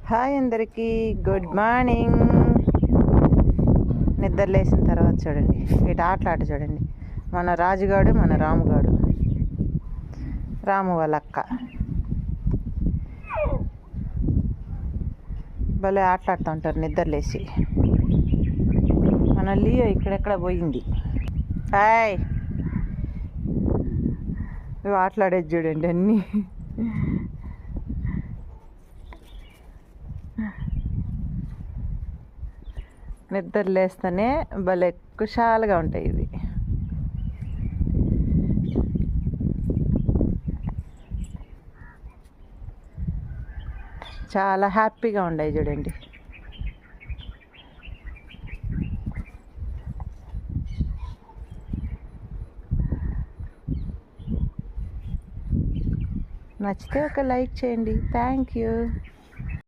Hi అందరికీ, good morning. నిద్ర లేచిన తర్వాత చూడండి, ఇటు ఆటలాట చూడండి. మన రాజుగాడు, మన రాముగాడు, రాము వాళ్ళ అక్క భలే ఆటలాడుతూ ఉంటారు నిద్ర లేచి. మన లియో ఇక్కడెక్కడ పోయింది. హాయ్, ఇవి ఆటలాడేది చూడండి అన్నీ. నిద్ర లేస్తేనే భలే కుషాలుగా ఉంటాయి ఇవి. చాలా హ్యాపీగా ఉన్నాయి చూడండి. నచ్చితే ఒక లైక్ చేయండి. Thank you.